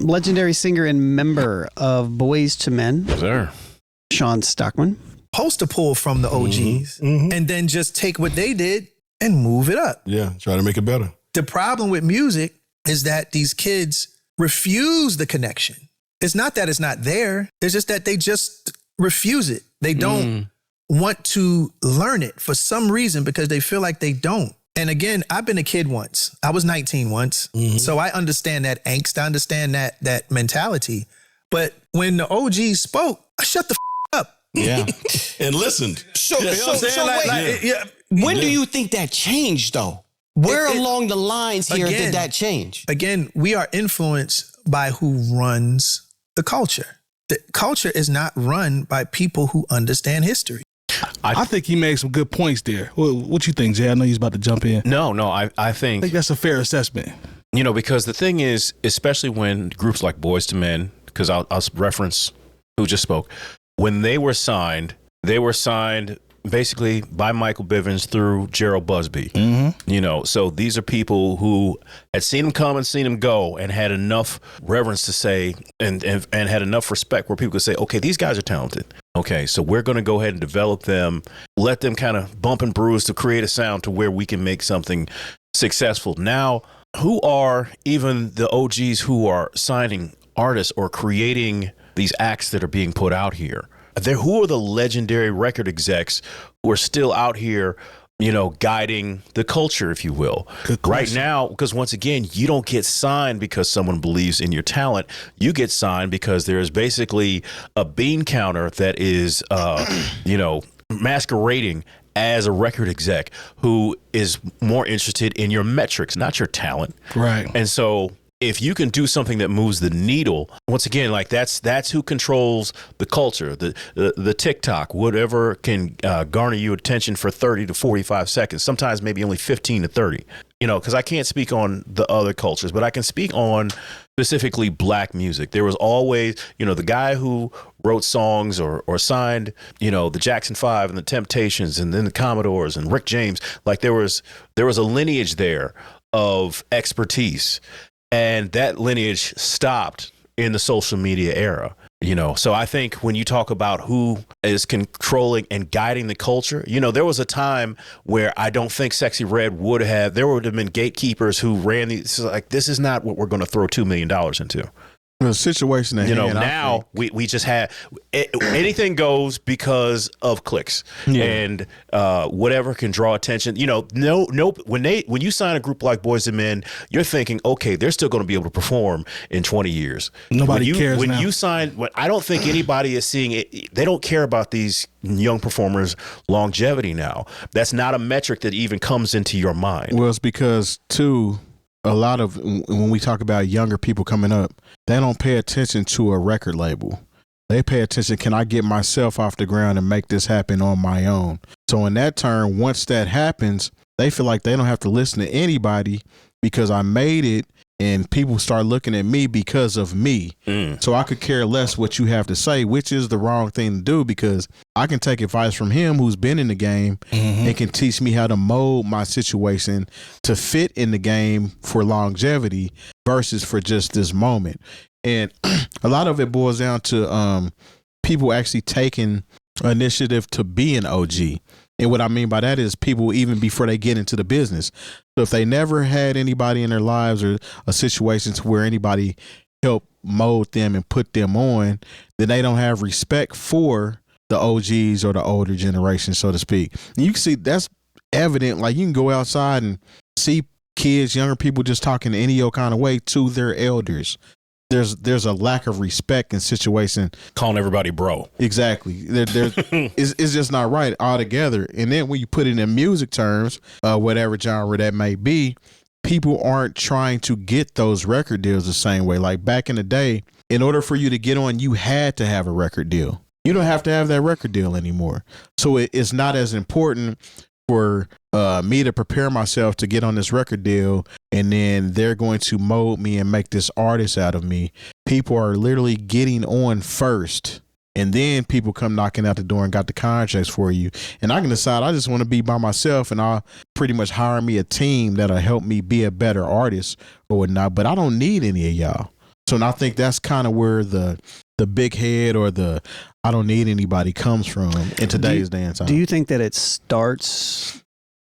legendary singer and member of Boys to Men, There. Sean Stockman. Supposed to pull from the OGs and then just take what they did and move it up. Yeah, try to make it better. The problem with music is that these kids refuse the connection. It's not that it's not there. It's just that they just refuse it. They don't want to learn it for some reason because they feel like they don't. And again, I've been a kid once. I was 19 once. So I understand that angst. I understand that mentality. But when the OGs spoke, I shut the up. Yeah. And listened. So Yeah. when do you think that changed, though? Where along the lines here again, did that change? Again, we are influenced by who runs the culture. The culture is not run by people who understand history. I think he made some good points there. What you think, Jay? I know he's about to jump in. No, I I think, think that's a fair assessment. you know, because the thing is, especially when groups like Boys to Men, because I'll reference who just spoke, when they were signed basically by Michael Bivins through Gerald Busby. You know, so these are people who had seen him come and seen him go and had enough reverence to say and had enough respect where people could say, okay, these guys are talented. Okay, so we're going to go ahead and develop them, let them kind of bump and bruise to create a sound to where we can make something successful. Now, who are even the OGs who are signing artists or creating these acts that are being put out here? Who are the legendary record execs who are still out here, you know, guiding the culture, if you will? Right now, because once again, you don't get signed because someone believes in your talent. You get signed because there is basically a bean counter that is, you know, masquerading as a record exec who is more interested in your metrics, not your talent. Right. And so if you can do something that moves the needle, once again, like that's who controls the culture, the TikTok, whatever can garner you attention for 30 to 45 seconds, sometimes maybe only 15 to 30, you know, because I can't speak on the other cultures, but I can speak on specifically black music. There was always, you know, the guy who wrote songs or signed, you know, the Jackson 5 and the Temptations and then the Commodores and Rick James. Like there was a lineage there of expertise. And that lineage stopped in the social media era, you know. So I think when you talk about who is controlling and guiding the culture, you know, there was a time where I don't think Sexy Red there would have been gatekeepers who ran these, like, this is not what we're going to throw $2 million into. The situation at you know, hand, now we just have anything goes because of clicks and whatever can draw attention. You know, when you sign a group like Boys and Men, you're thinking, okay, they're still going to be able to perform in 20 years. Nobody cares when now. you sign. I don't think anybody is seeing it. They don't care about these young performers' longevity now. That's not a metric that even comes into your mind. Well, it's because too, a lot of when we talk about younger people coming up, they don't pay attention to a record label. They pay attention, can I get myself off the ground and make this happen on my own? So in that turn, once that happens, they feel like they don't have to listen to anybody because I made it and people start looking at me because of me. So I could care less what you have to say, which is the wrong thing to do because I can take advice from him who's been in the game and can teach me how to mold my situation to fit in the game for longevity versus for just this moment. And a lot of it boils down to people actually taking initiative to be an OG. And what I mean by that is people even before they get into the business. So if they never had anybody in their lives or a situation to where anybody helped mold them and put them on, then they don't have respect for the OGs or the older generation, so to speak. And you can see that's evident. Like you can go outside and see kids, younger people just talking any old kind of way to their elders. There's a lack of respect in situation. Calling everybody bro. Exactly. It's just not right altogether. And then when you put it in music terms, whatever genre that may be, people aren't trying to get those record deals the same way. Like back in the day, in order for you to get on, you had to have a record deal. You don't have to have that record deal anymore. So it's not as important for me to prepare myself to get on this record deal, and then they're going to mold me and make this artist out of me. People are literally getting on first, and then people come knocking out the door and got the contracts for you. And I can decide I just want to be by myself, and I'll pretty much hire me a team that'll help me be a better artist or whatnot. But I don't need any of y'all. So I think that's kind of where the big head or the I don't need anybody comes from in today's day and time. Do you think that it starts?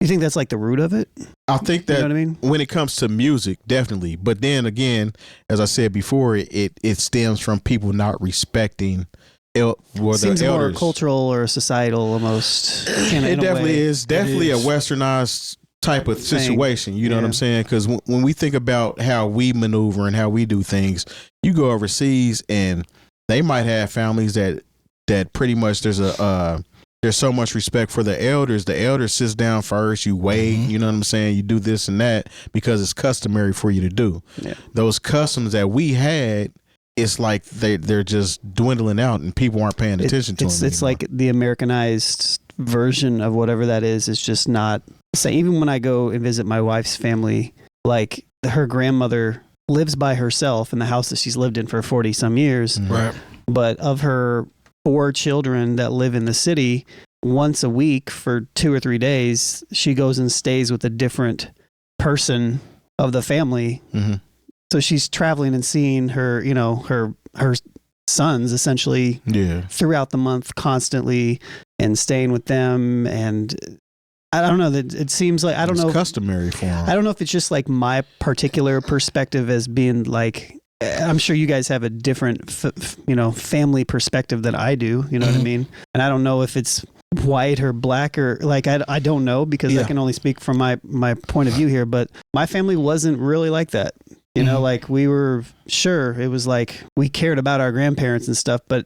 You think that's like the root of it? I think that You know what I mean? when it comes to music, definitely. But then again, as I said before, it stems from people not respecting Seems the more elders. cultural or societal almost. It definitely is. Definitely a westernized type of situation. You know what I'm saying? Because when we think about how we maneuver and how we do things, you go overseas and they might have families that pretty much there's so much respect for the elders. The elder sits down first. You wait. You know what I'm saying? You do this and that because it's customary for you to do. Yeah. Those customs that we had, it's like they're just dwindling out and people aren't paying attention to them. It's like the Americanized version of whatever that is. It's just not. So even when I go and visit my wife's family, like her grandmother lives by herself in the house that she's lived in for 40 some years. Right. But of her 4 children that live in the city, once a week for 2 or 3 days, she goes and stays with a different person of the family. Mm-hmm. So she's traveling and seeing her, her sons essentially throughout the month constantly and staying with them. And I don't know that it seems like, I don't know. It's customary for them. I don't know if it's just like my particular perspective as being like, I'm sure you guys have a different, family perspective than I do. You know what I mean? And I don't know if it's white or black or like, I don't know because I can only speak from my point of view here, but my family wasn't really like that. You know, like we were sure it was like we cared about our grandparents and stuff, but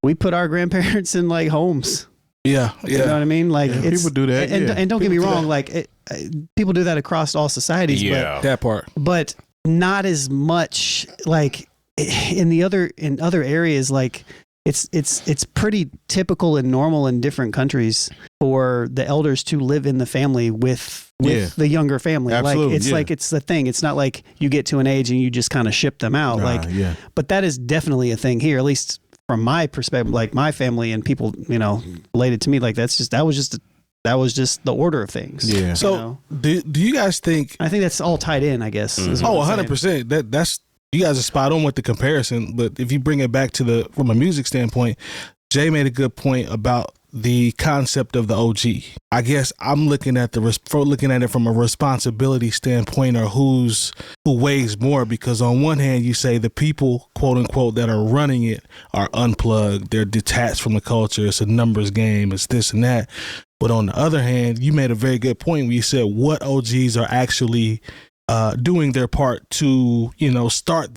we put our grandparents in like homes. Yeah. You know what I mean? Like people do that. And don't get me wrong. Like people do that across all societies. Yeah. That part. But not as much like in other areas. Like it's pretty typical and normal in different countries for the elders to live in the family with the younger family. Absolutely, like it's the thing. It's not like you get to an age and you just kind of ship them out. But that is definitely a thing here, at least from my perspective. Like my family and people, related to me, like that was just the order of things. Yeah. So do you guys think? I think that's all tied in, I guess. 100%. That's you guys are spot on with the comparison. But if you bring it back from a music standpoint, Jay made a good point about the concept of the OG. I guess I'm looking at it from a responsibility standpoint, or who weighs more, because on one hand you say the people, quote unquote, that are running it are unplugged, they're detached from the culture, it's a numbers game, it's this and that. But on the other hand, you made a very good point where you said what OGs are actually doing their part to start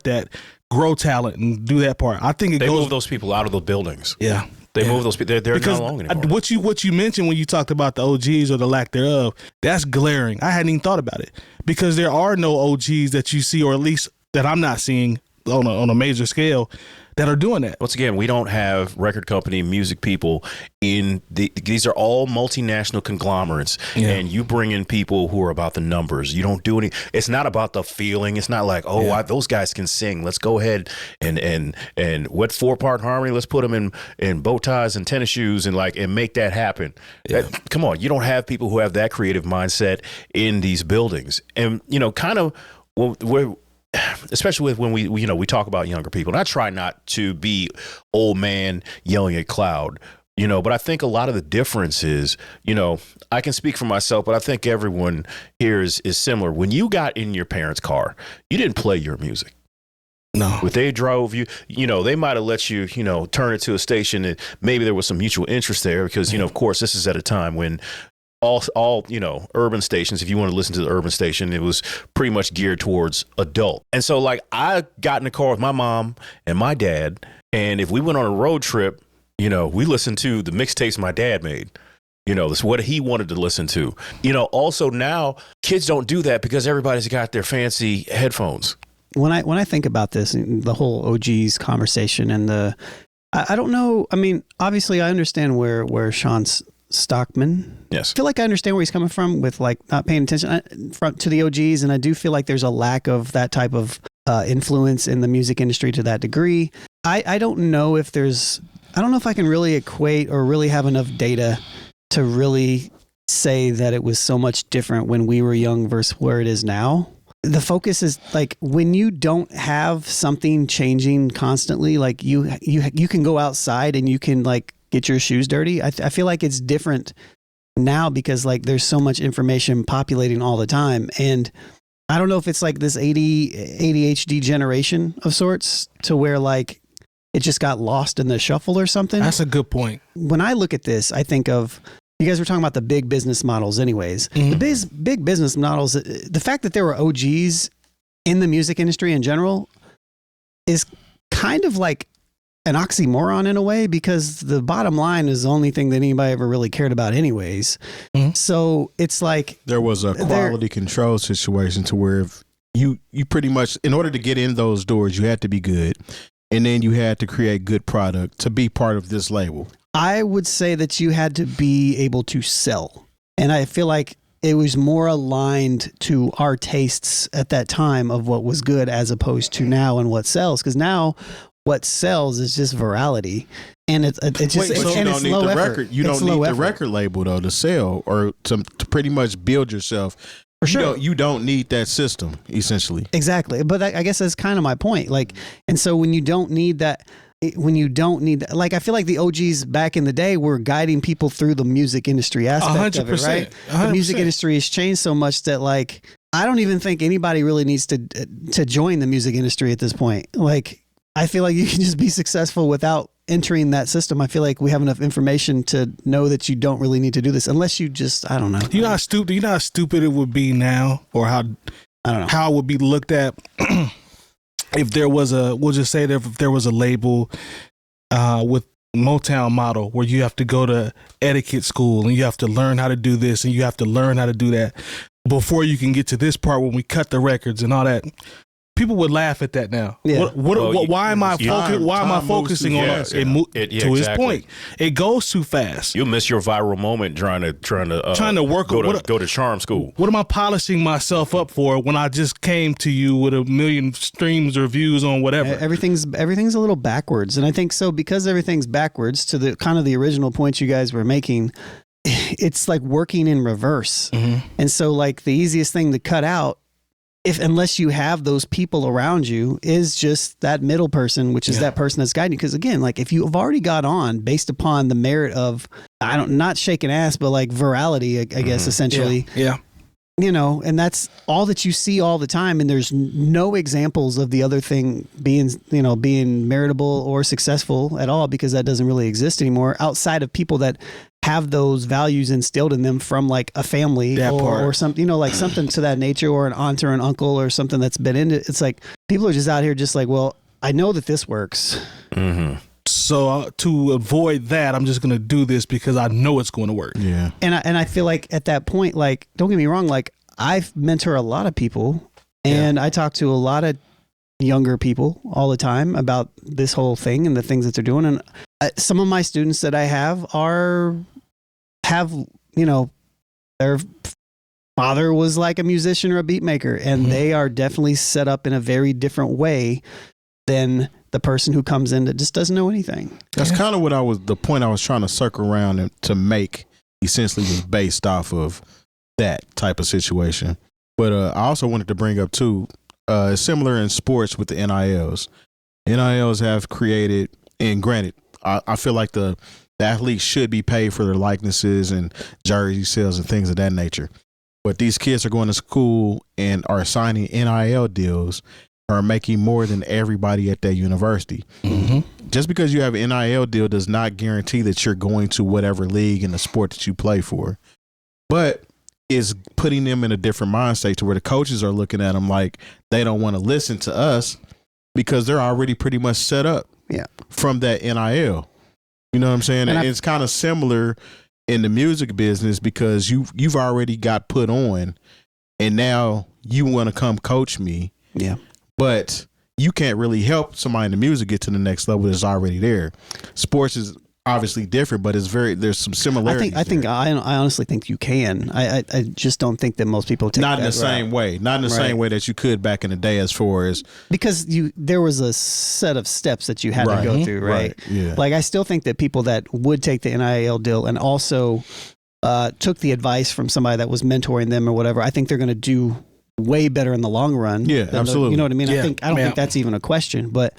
that, grow talent and do that part. I think they move those people out of the buildings. Yeah. They move those people. They're because not alone anymore. What you mentioned when you talked about the OGs or the lack thereof, that's glaring. I hadn't even thought about it, because there are no OGs that you see, or at least that I'm not seeing on a major scale, that are doing that. Once again, we don't have record company music people these are all multinational conglomerates, and you bring in people who are about the numbers. You don't do it's not about the feeling. It's not like, those guys can sing. Let's go ahead and what 4-part harmony, let's put them in bow ties and tennis shoes and make that happen. Come on. You don't have people who have that creative mindset in these buildings. And, especially when we talk about younger people, and I try not to be old man yelling at cloud, but I think a lot of the difference is, I can speak for myself, but I think everyone here is similar. When you got in your parents' car, you didn't play your music. No. But they drove you, they might have let you, turn it to a station, and maybe there was some mutual interest there because, of course, this is at a time when all urban stations, if you want to listen to the urban station, it was pretty much geared towards adult. And so like I got in the car with my mom and my dad, and if we went on a road trip, we listened to the mixtapes my dad made. That's what he wanted to listen to. Also now kids don't do that because everybody's got their fancy headphones. When I think about this, the whole OGs conversation and I don't know. I mean, obviously I understand where Sean's Stockman. Yes. I feel like I understand where he's coming from with like not paying attention to the OGs. And I do feel like there's a lack of that type of influence in the music industry to that degree. I don't know if I can really equate or really have enough data to really say that it was so much different when we were young versus where it is now. the focus is like when you don't have something changing constantly, like you can go outside and you can like get your shoes dirty. I feel like it's different now because like there's so much information populating all the time. And I don't know if it's like this ADHD generation of sorts to where like it just got lost in the shuffle or something. That's a good point. When I look at this, I think of, you guys were talking about the big business models anyways. The big business models, the fact that there were OGs in the music industry in general is kind of like an oxymoron in a way, because the bottom line is the only thing that anybody ever really cared about anyways. So it's like there was a quality control situation to where if you pretty much, in order to get in those doors, you had to be good. And then you had to create good product to be part of this label. I would say that you had to be able to sell. And I feel like it was more aligned to our tastes at that time of what was good as opposed to now and what sells. Because now what sells is just virality. And it's just, but you don't need the record. You don't need the record label though to sell or to pretty much build yourself. For sure. You don't need that system, essentially. Exactly. But I guess that's kind of my point. Like, and so when you don't need that, like, I feel like the OGs back in the day were guiding people through the music industry aspect of it, right? 100%. The music industry has changed so much that like, I don't even think anybody really needs to join the music industry at this point. Like, I feel like you can just be successful without entering that system. I feel like we have enough information to know that you don't really need to do this unless you just, I don't know. You know how stupid it would be now, or how, I don't know, how it would be looked at if there was we'll just say that if there was a label with Motown model where you have to go to etiquette school and you have to learn how to do this and you have to learn how to do that before you can get to this part when we cut the records and all that. People would laugh at that now. Yeah. Why am I focusing on it? To his point, it goes too fast. You'll miss your viral moment trying to work. Go to charm school. What am I polishing myself up for when I just came to you with 1 million streams or views on whatever? Everything's a little backwards, and I think so because everything's backwards to the kind of the original points you guys were making. It's like working in reverse, and so like the easiest thing to cut out, unless you have those people around you, is just that middle person, which is that person that's guiding you. Because again, like if you have already got on based upon the merit of, not shaking ass, but like virality, I guess, essentially. Yeah. You know, and that's all that you see all the time. And there's no examples of the other thing being meritable or successful at all, because that doesn't really exist anymore outside of people that have those values instilled in them from like a family or something, like something to that nature, or an aunt or an uncle or something that's been in it. It's like people are just out here just like, well, I know that this works. So to avoid that, I'm just going to do this because I know it's going to work. Yeah. And I feel like at that point, like, don't get me wrong, like I mentor a lot of people and I talk to a lot of younger people all the time about this whole thing and the things that they're doing. And some of my students that I have their father was like a musician or a beat maker, and they are definitely set up in a very different way than the person who comes in that just doesn't know anything. That's kind of the point I was trying to circle around and to make, essentially, was based off of that type of situation. But I also wanted to bring up too, similar in sports with the NILs. NILs have created, and granted, I feel like the athletes should be paid for their likenesses and jersey sales and things of that nature. But these kids are going to school and are signing NIL deals, are making more than everybody at that university. Just because you have an NIL deal does not guarantee that you're going to whatever league in the sport that you play for. But is putting them in a different mind state to where the coaches are looking at them like they don't want to listen to us because they're already pretty much set up from that NIL. You know what I'm saying? And it's kind of similar in the music business because you've already got put on and now you want to come coach me. Yeah. But you can't really help somebody in the music get to the next level that's already there. Sports is obviously different, but there's some similarities. I honestly think you can. I just don't think that most people take not that in the same way. Not in the same way that you could back in the day, as far as because there was a set of steps that you had to go through, right? Yeah. Like I still think that people that would take the NIL deal and also took the advice from somebody that was mentoring them or whatever, I think they're going to do way better in the long run. Yeah, absolutely. You know what I mean? Yeah. I don't think that's even a question. But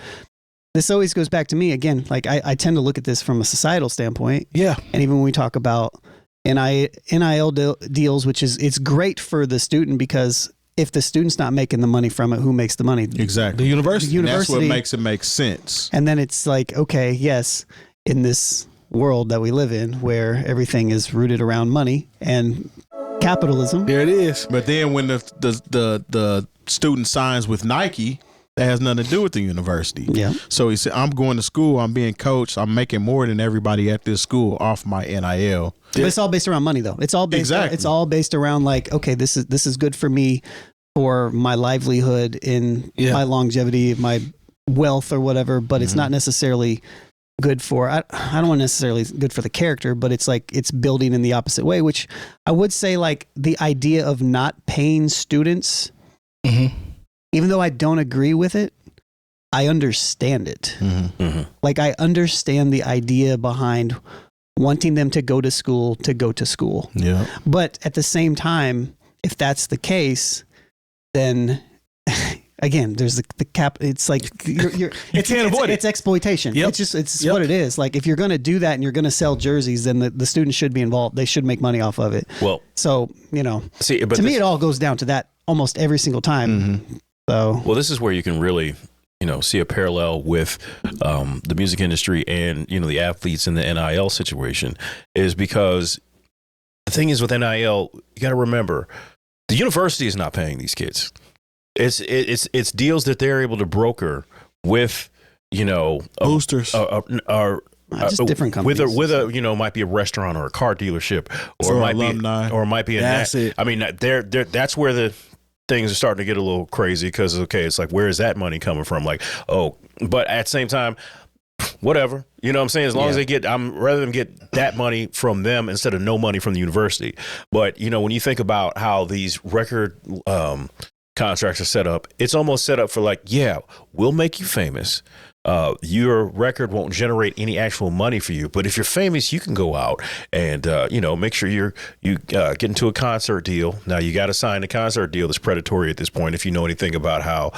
this always goes back to me again. Like I tend to look at this from a societal standpoint. Yeah. And even when we talk about NIL deals, which is, it's great for the student, because if the student's not making the money from it, who makes the money? Exactly. The university. And that's what makes it make sense. And then it's like, okay, yes, in this world that we live in where everything is rooted around money and capitalism. There it is. But then when the student signs with Nike, that has nothing to do with the university. Yeah. So he said, I'm going to school, I'm being coached, I'm making more than everybody at this school off my NIL. But it's all based around money, though. It's all based. It's all based around like, okay, this is good for me, for my livelihood, in my longevity, my wealth, or whatever. But it's not necessarily good for. I don't want necessarily good for the character, but it's like it's building in the opposite way. Which I would say, like the idea of not paying students, even though I don't agree with it, I understand it. Like I understand the idea behind wanting them to go to school. Yeah. But at the same time, if that's the case, then again, there's the cap. It's like you can't avoid it. It's exploitation. Yep. It's what it is. Like if you're going to do that and you're going to sell jerseys, then the students should be involved. They should make money off of it. Well, so to me, it all goes down to that almost every single time. So this is where you can really, see a parallel with the music industry and, the athletes in the NIL situation, is because the thing is with NIL, you got to remember the university is not paying these kids. It's deals that they're able to broker with, boosters. just different companies. With a might be a restaurant or a car dealership, or it might alumni. be, or it might be a That's it. I mean, that's where the things are starting to get a little crazy, because it's like, where is that money coming from? Like, but at the same time, whatever, you know what I'm saying? As long as they get, I'm rather than get that money from them instead of no money from the university. But when you think about how these record contracts are set up, it's almost set up for like, we'll make you famous. Your record won't generate any actual money for you, but if you're famous, you can go out and make sure you get into a concert deal. Now you got to sign a concert deal that's predatory at this point. If you know anything about how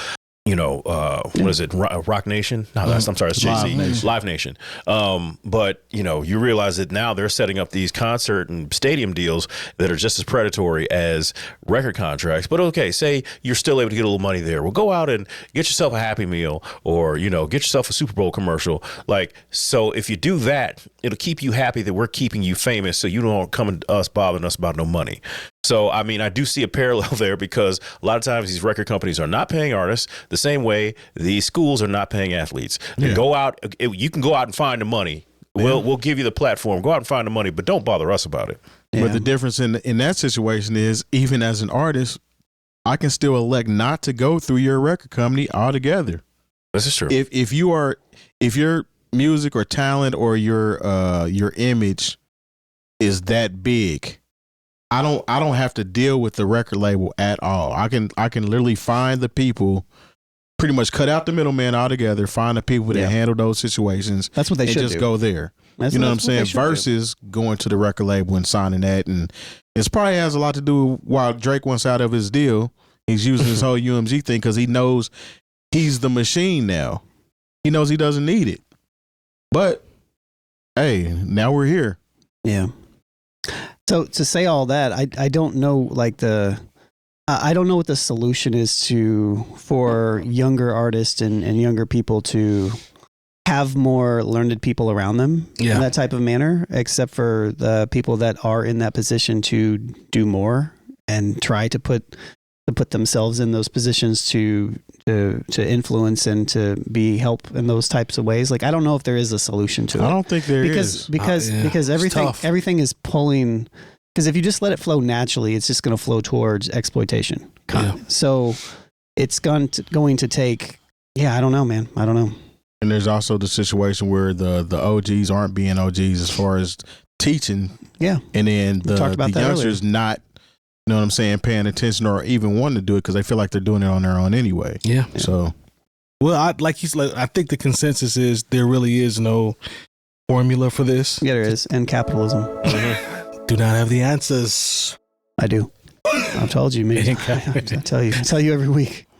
what is it? Rock Nation? No, I'm sorry, it's Jay-Z. Live Nation. But you realize that now they're setting up these concert and stadium deals that are just as predatory as record contracts. But okay, say you're still able to get a little money there. Well, go out and get yourself a Happy Meal, or get yourself a Super Bowl commercial. Like, so if you do that, it'll keep you happy that we're keeping you famous, so you don't come to us bothering us about no money. So, I mean, I do see a parallel there, because a lot of times these record companies are not paying artists the same way these schools are not paying athletes. Go out, you can go out and find the money. We'll give you the platform. Go out and find the money, but don't bother us about it. But the difference in that situation is, even as an artist, I can still elect not to go through your record company altogether. This is true. If your music or talent or your image is that big, I don't have to deal with the record label at all. I can literally find the people, pretty much cut out the middleman altogether, find the people that handle those situations. That's what they should just do. Go there. That's what I'm what saying? they should do. Versus going to the record label and signing that. And it probably has a lot to do with why Drake wants out of his deal. He's using his whole UMG thing because he knows he's the machine now. He knows he doesn't need it. But hey, now we're here. Yeah. So to say all that, I don't know I don't know what the solution is for younger artists and younger people to have more learned people around them in that type of manner, except for the people that are in that position to do more and try to put themselves in those positions to influence and to be help in those types of ways. Like, I don't know if there is a solution to it. I don't think there is. Because everything is pulling, because if you just let it flow naturally, it's just going to flow towards exploitation. So it's going to take, I don't know, man. I don't know. And there's also the situation where the OGs aren't being OGs as far as teaching. Yeah. And then the youngsters not, you know what I'm saying, paying attention or even wanting to do it because they feel like they're doing it on their own anyway. Yeah. So, well, I think the consensus is there really is no formula for this. Yeah, there is. And capitalism. Do not have the answers. I do. I've told you, man. I tell you every week.